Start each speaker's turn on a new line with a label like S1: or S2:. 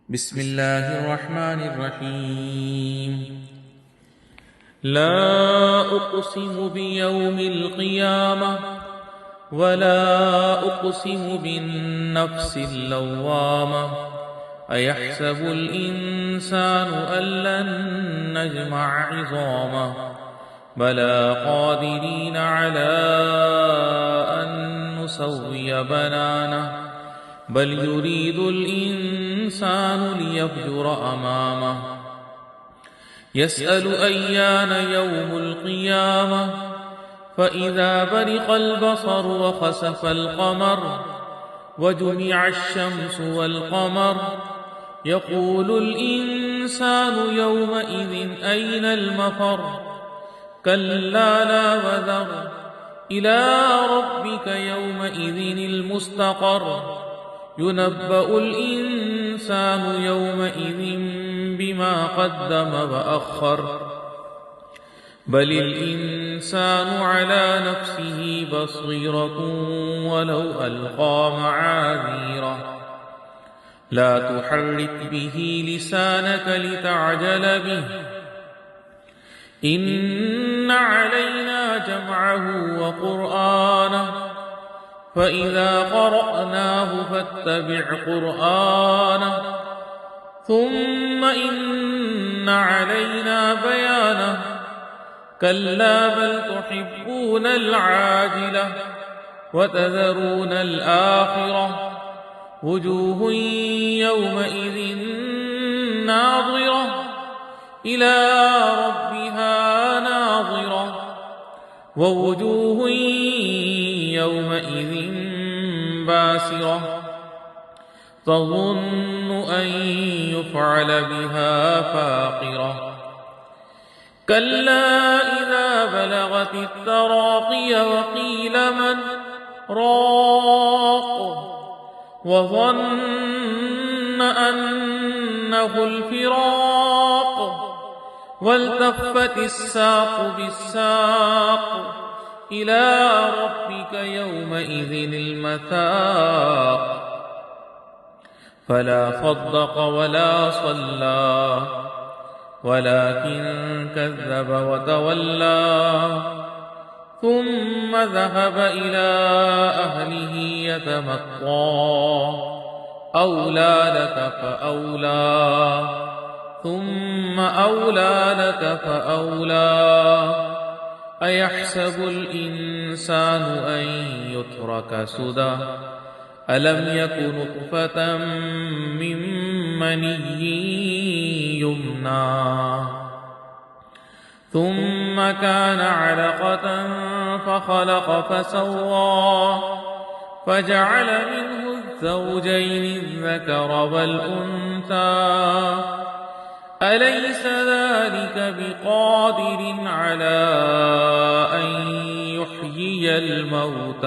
S1: بسم الله الرحمن الرحيم. لا أقسم بيوم القيامة ولا أقسم بالنفس اللوامة أيحسب الإنسان أن لن نجمع عظامه بلى قادرين على أن نسوي بنانه بل يريد الإنسان ليفجر أمامه يسأل أيان يوم القيامة فإذا برق البصر وخسف القمر وجمع الشمس والقمر يقول الإنسان يومئذ أين المفر كلا لا وذر إلى ربك يومئذ المستقر ينبأ الإنسان يومئذ بما قدم وأخر بل الإنسان على نفسه بصيرة ولو ألقى معاذيره لا تحرك به لسانك لتعجل به إن علينا جمعه وقرآنه فإذا قرأناه فاتبع قرآنه ثم إن علينا بيانه كلا بل تحبون العاجلة وتذرون الآخرة وجوه يومئذ ناظرة إلى ربها ناظرة ووجوه يومئذ باسرة تظن أن يفعل بها فاقرة كلا إذا بلغت التراقي وقيل من راق وظن أنه الفراق والتفت الساق بالساق إلى ربك يومئذ المساق فلا صدق ولا صلى ولكن كذب وتولى ثم ذهب إلى أهله يتمطى أولى لك فأولى ثم أولى لك فأولى أيحسب الإنسان أن يترك سدى ألم يك نطفة من مني يمنى ثم كان علقة فخلق فسوى فجعل منه الزوجين الذكر والأنثى أليس ذلك بقادر على أن يحيي الموتى